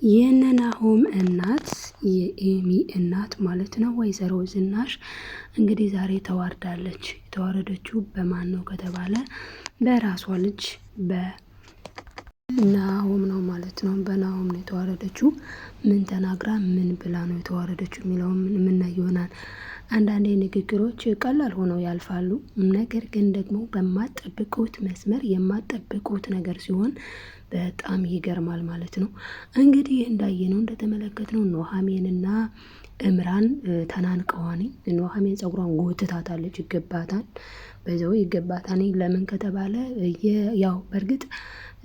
የነናሆም እናት የኤሚ እናት ማለት ነው ወይዘሮ ዝናሽ እንግዲህ ዛሬ ተዋርዳለች። የተዋረደችው በማን ነው ከተባለ በራሷ ልጅ በናሆም ነው ማለት ነው። በናሆም ነው የተዋረደችው። ምን ተናግራ ምን ብላ ነው የተዋረደችው የሚለውን የምናይ ይሆናል። አንዳንዴ ንግግሮች ቀላል ሆነው ያልፋሉ። ነገር ግን ደግሞ በማጠብቁት መስመር የማጠብቁት ነገር ሲሆን በጣም ይገርማል ማለት ነው። እንግዲህ እንዳየነው እንደተመለከትነው ኑሃሚንና እምራን ተናንቀዋኒ። ኑሃሚን ጸጉሯን ጎትታታለች። ይገባታል፣ በዛው ይገባታል። ለምን ከተባለ ያው በእርግጥ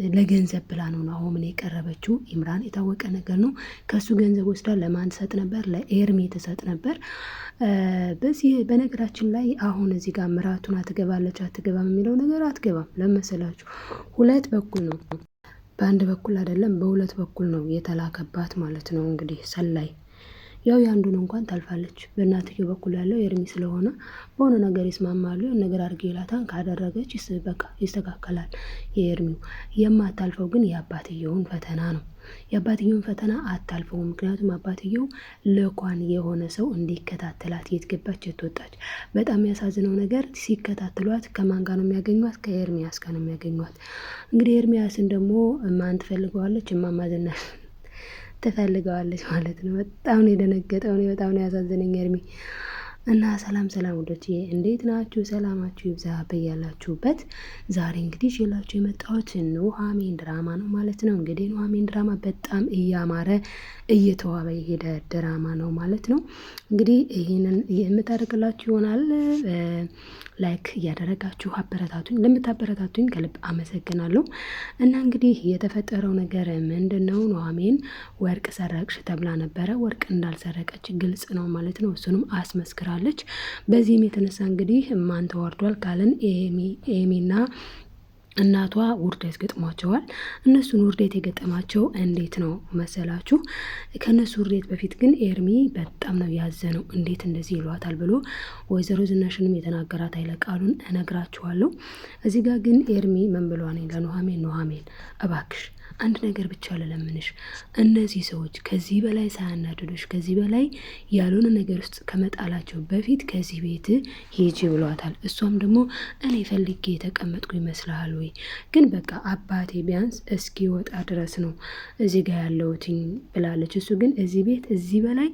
ለገንዘብ ብላ ነው ናሆምን የቀረበችው። ኢምራን የታወቀ ነገር ነው። ከሱ ገንዘብ ወስዳ ለማን ትሰጥ ነበር? ለኤርሚ ትሰጥ ነበር። በዚህ በነገራችን ላይ አሁን እዚህ ጋር ምራቱን አትገባለች አትገባም የሚለው ነገር አትገባም። ለመሰላችሁ ሁለት በኩል ነው፣ በአንድ በኩል አይደለም፣ በሁለት በኩል ነው የተላከባት ማለት ነው። እንግዲህ ሰላይ ያው ያንዱን እንኳን ታልፋለች። በእናትየው በኩል ያለው ኤርሚ ስለሆነ በሆነ ነገር ይስማማሉ። ነገር አድርጌ ይላታን ካደረገች በቃ ይስተካከላል። የኤርሚው የማታልፈው ግን የአባትየውን ፈተና ነው። የአባትየውን ፈተና አታልፈው። ምክንያቱም አባትየው ለኳን የሆነ ሰው እንዲከታተላት የት ገባች የት ወጣች። በጣም የሚያሳዝነው ነገር ሲከታተሏት ከማን ጋር ነው የሚያገኟት? ከኤርሚያስ ጋር ነው የሚያገኟት። እንግዲህ ኤርሚያስን ደግሞ ማን ትፈልገዋለች? እማማ ዝናሽ ትፈልገዋለች ማለት ነው። በጣም ነው የደነገጠው። በጣም ነው ያሳዝነኝ ኤርሚ። እና ሰላም ውዶቼ እንዴት ናችሁ? ሰላማችሁ ይብዛ በያላችሁበት። ዛሬ እንግዲህ ይዤላችሁ የመጣሁት ኑሃሚን ድራማ ነው ማለት ነው። እንግዲህ ኑሃሚን ድራማ በጣም እያማረ እየተዋበ የሄደ ድራማ ነው ማለት ነው። እንግዲህ ይህንን የምታደርግላችሁ ይሆናል። ላይክ እያደረጋችሁ አበረታቱኝ። ለምታበረታቱኝ ከልብ አመሰግናለሁ። እና እንግዲህ የተፈጠረው ነገር ምንድን ነው? ኑሃሚን ወርቅ ሰረቅሽ ተብላ ነበረ። ወርቅ እንዳልሰረቀች ግልጽ ነው ማለት ነው። እሱንም አስመስክራለች። በዚህም የተነሳ እንግዲህ ማን ተዋርዷል ካልን ኤሚና እናቷ ውርደት ገጥሟቸዋል። እነሱን ውርደት የገጠማቸው እንዴት ነው መሰላችሁ? ከነሱ ውርደት በፊት ግን ኤርሚ በጣም ነው ያዘነው። እንዴት እንደዚህ ይሏታል ብሎ ወይዘሮ ዝናሽንም የተናገራት ኃይለ ቃሉን እነግራችኋለሁ። እዚህ ጋር ግን ኤርሚ ምን ብሏል ለኑሃሚን? ኑሃሚን እባክሽ አንድ ነገር ብቻ ልለምንሽ፣ እነዚህ ሰዎች ከዚህ በላይ ሳያናድዱሽ፣ ከዚህ በላይ ያልሆነ ነገር ውስጥ ከመጣላቸው በፊት ከዚህ ቤት ሂጂ ብሏታል። እሷም ደግሞ እኔ ፈልጌ የተቀመጥኩ ይመስልሃል ወይ? ግን በቃ አባቴ ቢያንስ እስኪ ወጣ ድረስ ነው እዚህ ጋር ያለሁትኝ ብላለች። እሱ ግን እዚህ ቤት እዚህ በላይ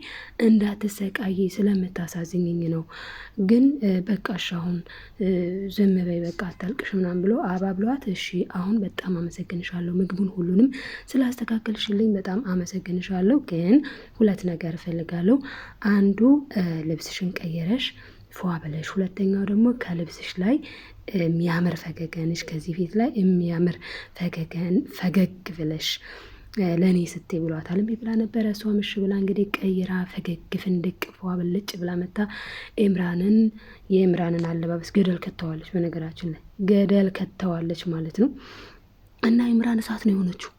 እንዳትሰቃይ ስለምታሳዝኝኝ ነው። ግን በቃሽ አሁን ዝም በይ በቃ አታልቅሽ ምናምን ብሎ አባብሏት፣ እሺ አሁን በጣም አመሰግንሻለሁ ምግቡን ሁሉንም ስላስተካከልሽልኝ በጣም አመሰግንሻለሁ። ግን ሁለት ነገር እፈልጋለሁ። አንዱ ልብስሽን ቀየረሽ ፏ ብለሽ፣ ሁለተኛው ደግሞ ከልብስሽ ላይ የሚያምር ፈገገንሽ ከዚህ ፊት ላይ የሚያምር ፈገግ ብለሽ ለእኔ ስትይ ብሏታል። እምቢ ብላ ነበረ። እሷ ምሽ ብላ እንግዲህ ቀይራ ፈገግ ፍንድቅ ፏ ብልጭ ብላ መታ የኤምራንን አለባበስ ገደል ከተዋለች። በነገራችን ላይ ገደል ከተዋለች ማለት ነው። እና ኢምራን እሳት ነው የሆነችው።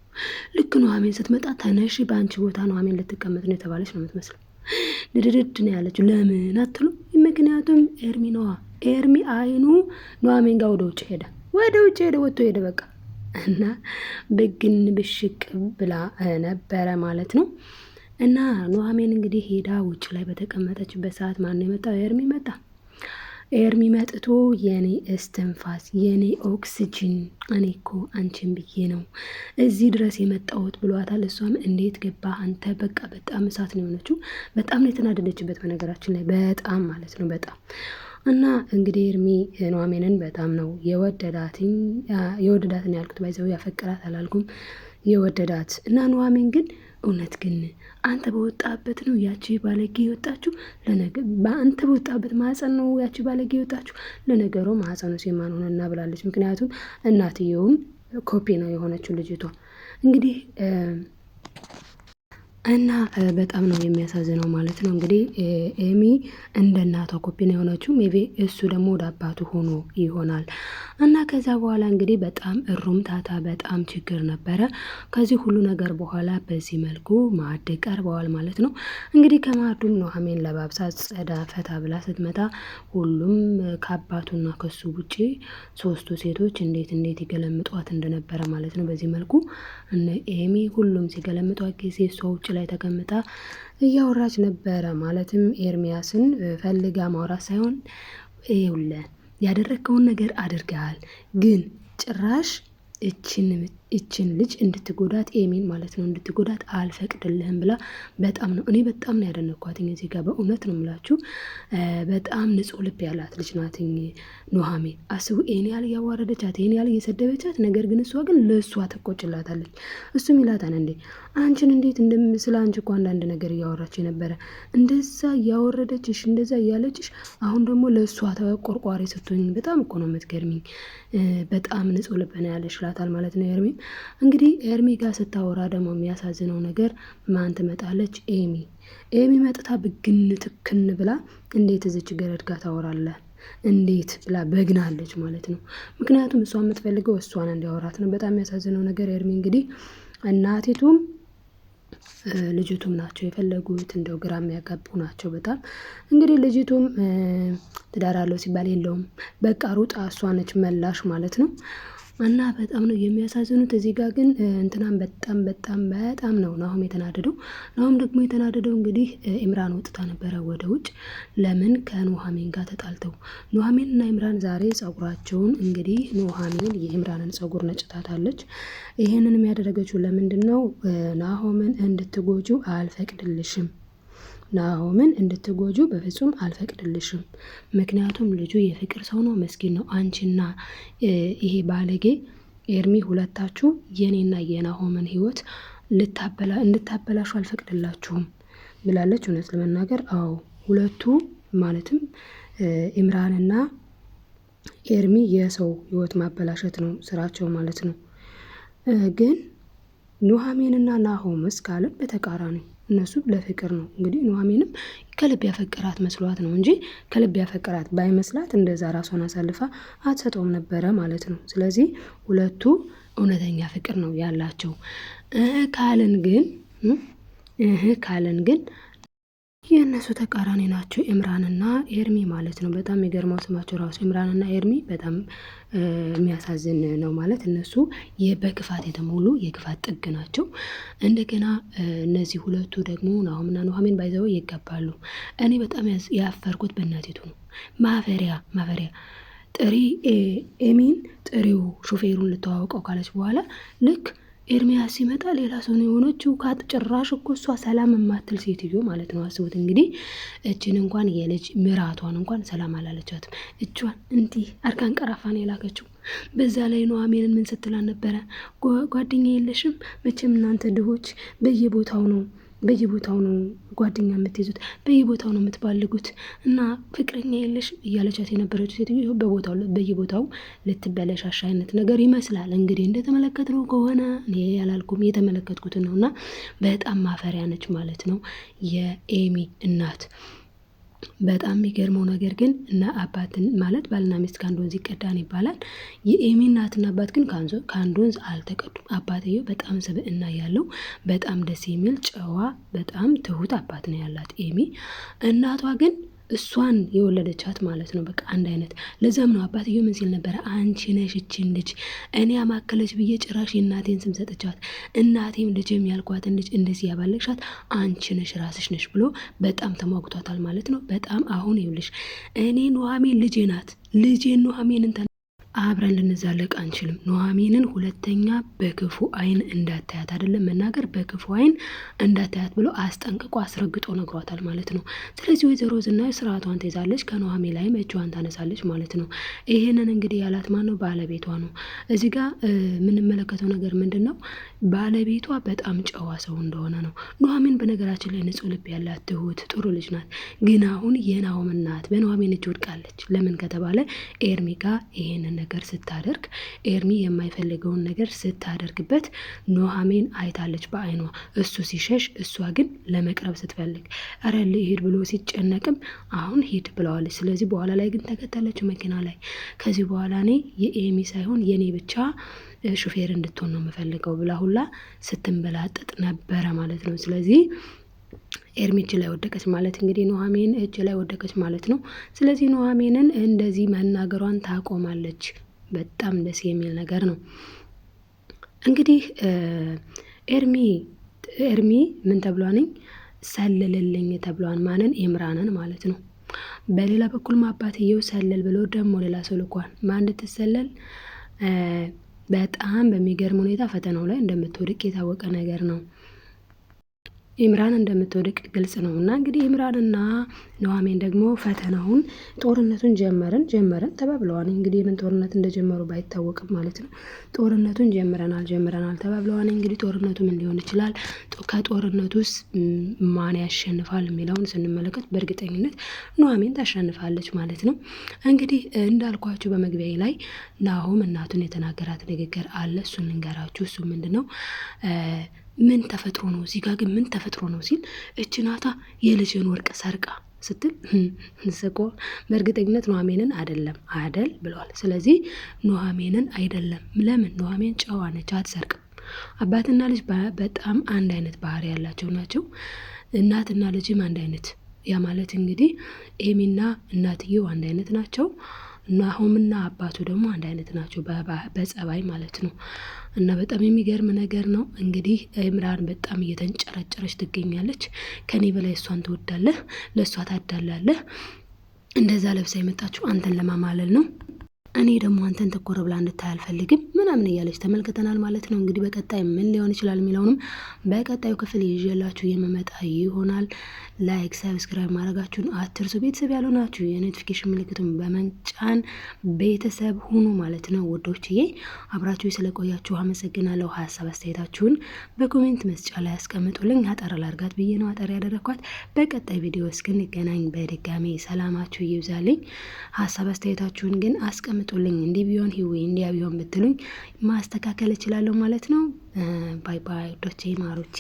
ልክ ኑሃሚን ስትመጣ ተነሽ በአንቺ ቦታ ኑሃሚን ልትቀመጥ ነው የተባለች ነው የምትመስለው። ንድድድ ነው ያለችው። ለምን አትሉ? ምክንያቱም ኤርሚ ነዋ። ኤርሚ አይኑ ኑሃሚን ጋር ወደ ውጭ ሄደ ወጥቶ ሄደ በቃ። እና ብግን ብሽቅ ብላ ነበረ ማለት ነው። እና ኑሃሚን እንግዲህ ሄዳ ውጭ ላይ በተቀመጠችበት ሰዓት ማን ነው የመጣው? ኤርሚ መጣ። ኤርሚ መጥቶ የኔ እስትንፋስ የኔ ኦክስጅን፣ እኔ እኮ አንቺን ብዬ ነው እዚህ ድረስ የመጣሁት ብሏታል። እሷም እንዴት ገባ አንተ? በቃ በጣም እሳት ነው የሆነችው። በጣም ነው የተናደደችበት በነገራችን ላይ በጣም ማለት ነው በጣም። እና እንግዲህ ኤርሚ ኑሃሚንን በጣም ነው የወደዳትን ያልኩት ባይዘው ያፈቅራት አላልኩም፣ የወደዳት። እና ኑሃሚን ግን እውነት ግን አንተ በወጣበት ነው ያቺ ባለጌ የወጣችሁ? በአንተ በወጣበት ማህፀን ነው ያቺ ባለጌ የወጣችሁ? ለነገሩ ማህፀኑ ሲማን ሆነና ብላለች። ምክንያቱም እናትየውን ኮፒ ነው የሆነችው ልጅቷ። እንግዲህ እና በጣም ነው የሚያሳዝነው ማለት ነው። እንግዲህ ኤሚ እንደ እናቷ ኮፒ ነው የሆነችው። ሜቢ እሱ ደግሞ ወደ አባቱ ሆኖ ይሆናል። እና ከዛ በኋላ እንግዲህ በጣም እሩምታታ በጣም ችግር ነበረ። ከዚህ ሁሉ ነገር በኋላ በዚህ መልኩ ማዕድ ቀርበዋል ማለት ነው። እንግዲህ ከማዕዱም ኑሃሚን ለባብሳ ጸዳ ፈታ ብላ ስትመጣ ሁሉም ከአባቱና ከሱ ውጪ ሶስቱ ሴቶች እንዴት ይገለምጧት እንደነበረ ማለት ነው። በዚህ መልኩ እነ ኤሚ ሁሉም ሲገለምጧት ጊዜ እሷ ውጭ ላይ ተቀምጣ እያወራች ነበረ። ማለትም ኤርሚያስን ፈልጋ ማውራት ሳይሆን ይኸውልህ ያደረግከውን ነገር አድርገሃል፣ ግን ጭራሽ እችን ልጅ እንድትጎዳት ኤሚን ማለት ነው እንድትጎዳት አልፈቅድልህም ብላ በጣም ነው ያደነኳትኝ። እዚህ ጋር በእውነት ነው የምላችሁ በጣም ንጹሕ ልብ ያላት ልጅ ናትኝ ኑሃሚን። አስቡ ይሄን ያህል እያዋረደቻት ይሄን ያህል እየሰደበቻት፣ ነገር ግን እሷ ግን ለእሷ ተቆጭላታለች። እሱም ይላታል እንዴ አንቺን እንዴት ስለ አንቺ እኮ አንዳንድ ነገር እያወራች የነበረ እንደዛ እያወረደችሽ እንደዛ እያለችሽ፣ አሁን ደግሞ ለእሷ ተቆርቋሪ ስትሆኝ በጣም እኮ ነው የምትገርሚኝ። በጣም ንጹሕ ልብ ነው ያለሽ ይላታል ማለት ነው ኤርሚ። እንግዲህ ኤርሚ ጋር ስታወራ ደግሞ የሚያሳዝነው ነገር ማን ትመጣለች? ኤሚ መጥታ ብግን ትክን ብላ እንዴት እዚች ገረድ ጋር ታወራለህ እንዴት ብላ በግናለች ማለት ነው። ምክንያቱም እሷ የምትፈልገው እሷን እንዲያወራት ነው። በጣም የሚያሳዝነው ነገር ኤርሚ እንግዲህ እናቲቱም ልጅቱም ናቸው የፈለጉት፣ እንደው ግራ የሚያጋቡ ናቸው በጣም። እንግዲህ ልጅቱም ትዳር አለው ሲባል የለውም በቃ ሩጣ እሷ ነች መላሽ ማለት ነው። እና በጣም ነው የሚያሳዝኑት። እዚህ ጋር ግን እንትናም በጣም ነው ናሆም የተናደደው። ናሆም ደግሞ የተናደደው እንግዲህ ኢምራን ወጥታ ነበረ ወደ ውጭ። ለምን ከኑሃሚን ጋር ተጣልተው ኑሃሚን እና ኢምራን ዛሬ ጸጉራቸውን እንግዲህ ኑሃሚን የኢምራንን ጸጉር ነጭታታለች። ይህንን የሚያደረገችው ለምንድን ነው? ናሆምን እንድትጎጁ አልፈቅድልሽም ናሆምን እንድትጎጁ በፍጹም አልፈቅድልሽም። ምክንያቱም ልጁ የፍቅር ሰው ነው፣ መስኪን ነው። አንቺና ይሄ ባለጌ ኤርሚ ሁለታችሁ የኔና የናሆምን ህይወት እንድታበላሹ አልፈቅድላችሁም ብላለች። እውነት ለመናገር አዎ ሁለቱ ማለትም ኢምራንና ኤርሚ የሰው ህይወት ማበላሸት ነው ስራቸው ማለት ነው። ግን ኑሃሚንና ናሆምስ ካለ በተቃራኒ እነሱ ለፍቅር ነው። እንግዲህ ኑሃሚንም ከልብ ያፈቀራት መስሏት ነው እንጂ ከልብ ያፈቀራት ባይመስላት እንደዛ ራሷን አሳልፋ አትሰጠውም ነበረ ማለት ነው። ስለዚህ ሁለቱ እውነተኛ ፍቅር ነው ያላቸው። ካለን ግን የእነሱ ተቃራኒ ናቸው ኢምራንና ኤርሚ ማለት ነው። በጣም የሚገርመው ስማቸው ራሱ ኢምራንና ኤርሚ በጣም የሚያሳዝን ነው ማለት እነሱ በክፋት የተሞሉ የክፋት ጥግ ናቸው። እንደገና እነዚህ ሁለቱ ደግሞ ናሆምና ኑሃሚን ባይዘው ይገባሉ። እኔ በጣም ያፈርኩት በእናቲቱ ነው። ማፈሪያ ጥሪ ኤሚን ጥሪው ሹፌሩን ልተዋወቀው ካለች በኋላ ልክ ኤርሚያስ ሲመጣ ሌላ ሰው ነው የሆነችው። ጭራሽ እኮ እሷ ሰላም የማትል ሴትዮ ማለት ነው። አስቡት እንግዲህ እችን እንኳን የልጅ ምራቷን እንኳን ሰላም አላለቻትም። እጇን እንዲህ አርካን ቀራፋን የላከችው። በዛ ላይ ኑሃሚንን ምን ስትላን ነበረ? ጓደኛ የለሽም መቼም እናንተ ድሆች በየቦታው ነው ጓደኛ የምትይዙት፣ በየቦታው ነው የምትባልጉት እና ፍቅረኛ የለሽም እያለቻት የነበረችው ሴትዮ በየቦታው ልትበለሻሽ አይነት ነገር ይመስላል። እንግዲህ እንደተመለከትነው ከሆነ እኔ ያላልኩም የተመለከትኩትን ነው። እና በጣም ማፈሪያ ነች ማለት ነው የኤሚ እናት። በጣም የሚገርመው ነገር ግን እና አባትን ማለት ባልና ሚስት ከአንድ ወንዝ ይቀዳን ይባላል። የኤሚ እናትና አባት ግን ከአንድ ወንዝ አልተቀዱም። አባትየው በጣም ስብዕና ያለው በጣም ደስ የሚል ጨዋ በጣም ትሁት አባት ነው ያላት ኤሚ። እናቷ ግን እሷን የወለደቻት ማለት ነው። በቃ አንድ አይነት። ለዛም ነው አባትየው ምን ሲል ነበረ? አንቺ ነሽ እችን ልጅ እኔ አማከለች ብዬ ጭራሽ የእናቴን ስም ሰጥቻት፣ እናቴም ልጅም ያልኳትን ልጅ እንደዚህ ያባለግሻት አንቺ ነሽ ራስሽ ነሽ ብሎ በጣም ተሟግቷታል ማለት ነው። በጣም አሁን ይኸውልሽ እኔ ኑሃሚን ልጄ ናት፣ ልጄን ኑሃሚንን አብረን ልንዛለቅ አንችልም። ኑሃሚንን ሁለተኛ በክፉ አይን እንዳታያት፣ አይደለም መናገር በክፉ አይን እንዳታያት ብሎ አስጠንቅቆ አስረግጦ ነግሯታል ማለት ነው። ስለዚህ ወይዘሮ ዝናሽ ስርዓቷን ትይዛለች፣ ከኑሃሚን ላይም እጇን ታነሳለች ማለት ነው። ይሄንን እንግዲህ ያላት ማን ነው? ባለቤቷ ነው። እዚህ ጋር የምንመለከተው ነገር ምንድን ነው? ባለቤቷ በጣም ጨዋ ሰው እንደሆነ ነው። ኑሃሚን በነገራችን ላይ ንጹሕ ልብ ያላት ትሁት ጥሩ ልጅ ናት። ግን አሁን የናሆም እናት በኑሃሚን እጅ ወድቃለች። ለምን ከተባለ ኤርሚ ጋር ይሄንን ነገር ስታደርግ ኤርሚ የማይፈልገውን ነገር ስታደርግበት ኑሐሚን አይታለች በአይኗ። እሱ ሲሸሽ እሷ ግን ለመቅረብ ስትፈልግ አረ ልሂድ ብሎ ሲጨነቅም አሁን ሂድ ብለዋለች። ስለዚህ በኋላ ላይ ግን ተከተለችው መኪና ላይ። ከዚህ በኋላ እኔ የኤሚ ሳይሆን የኔ ብቻ ሹፌር እንድትሆን ነው የምፈልገው ብላ ሁላ ስትንበላጠጥ ነበረ ማለት ነው። ስለዚህ ኤርሚ እጅ ላይ ወደቀች ማለት እንግዲህ ኑሐሚን እጅ ላይ ወደቀች ማለት ነው። ስለዚህ ኑሐሚንን እንደዚህ መናገሯን ታቆማለች። በጣም ደስ የሚል ነገር ነው። እንግዲህ ኤርሚ ምን ተብሏንኝ ሰልልልኝ ተብሏን ማንን ኤምራንን ማለት ነው። በሌላ በኩል አባትየው ሰልል ብሎ ደግሞ ሌላ ሰው ልኳን ማን እንድትሰለል በጣም በሚገርም ሁኔታ ፈተናው ላይ እንደምትወድቅ የታወቀ ነገር ነው። ኢምራን እንደምትወድቅ ግልጽ ነው። እና እንግዲህ ኢምራንና ኑሐሚን ደግሞ ፈተናውን ጦርነቱን ጀመረን ተባብለዋል። እንግዲህ የምን ጦርነት እንደጀመሩ ባይታወቅም ማለት ነው። ጦርነቱን ጀምረናል ተባብለዋል። እንግዲህ ጦርነቱ ምን ሊሆን ይችላል? ከጦርነቱ ውስጥ ማን ያሸንፋል የሚለውን ስንመለከት በእርግጠኝነት ኑሐሚን ታሸንፋለች ማለት ነው። እንግዲህ እንዳልኳችሁ በመግቢያ ላይ ናሆም እናቱን የተናገራት ንግግር አለ። እሱን ልንገራችሁ። እሱ ምንድነው? ምን ተፈጥሮ ነው እዚህ ጋር ግን ምን ተፈጥሮ ነው ሲል እች ናታ የልጅን ወርቅ ሰርቃ ስትል ስቆ በእርግጠኝነት ኑሐሚንን አደል ብለዋል። ስለዚህ ኑሐሚንን አይደለም። ለምን? ኑሐሚን ጨዋ ነች፣ አትሰርቅም። አባትና ልጅ በጣም አንድ አይነት ባህሪ ያላቸው ናቸው። እናትና ልጅም አንድ አይነት። ያ ማለት እንግዲህ ኤሚና እናትየው አንድ አይነት ናቸው። ናሆምና አባቱ ደግሞ አንድ አይነት ናቸው በጸባይ ማለት ነው። እና በጣም የሚገርም ነገር ነው። እንግዲህ ኢምራን በጣም እየተንጨረጨረች ትገኛለች። ከኔ በላይ እሷን ትወዳለህ፣ ለእሷ ታዳላለህ፣ እንደዛ ለብሳ የመጣችው አንተን ለማማለል ነው፣ እኔ ደግሞ አንተን ተኮር ብላ እንድታይ አልፈልግም ምናምን እያለች ተመልክተናል ማለት ነው። እንግዲህ በቀጣይ ምን ሊሆን ይችላል የሚለውንም በቀጣዩ ክፍል ይዤላችሁ የመመጣ ይሆናል። ላይክ፣ ሰብስክራይብ ማድረጋችሁን አትርሱ። ቤተሰብ ያልሆናችሁ የኖቲፊኬሽን ምልክቱን በመጫን ቤተሰብ ሁኑ ማለት ነው። ውዶችዬ አብራችሁ ስለቆያችሁ አመሰግናለሁ። ሀሳብ አስተያየታችሁን በኮሜንት መስጫ ላይ አስቀምጡልኝ። አጠር ላርጋት ብዬ ነው አጠር ያደረኳት። በቀጣይ ቪዲዮ እስክንገናኝ በድጋሚ ሰላማችሁ ይብዛልኝ። ሀሳብ አስተያየታችሁን ግን አስቀምጡልኝ። እንዲህ ቢሆን እንዲያ ቢሆን ብትሉኝ ማስተካከል እችላለሁ ማለት ነው። ባይ ባይ ዶቼ ማሮቼ።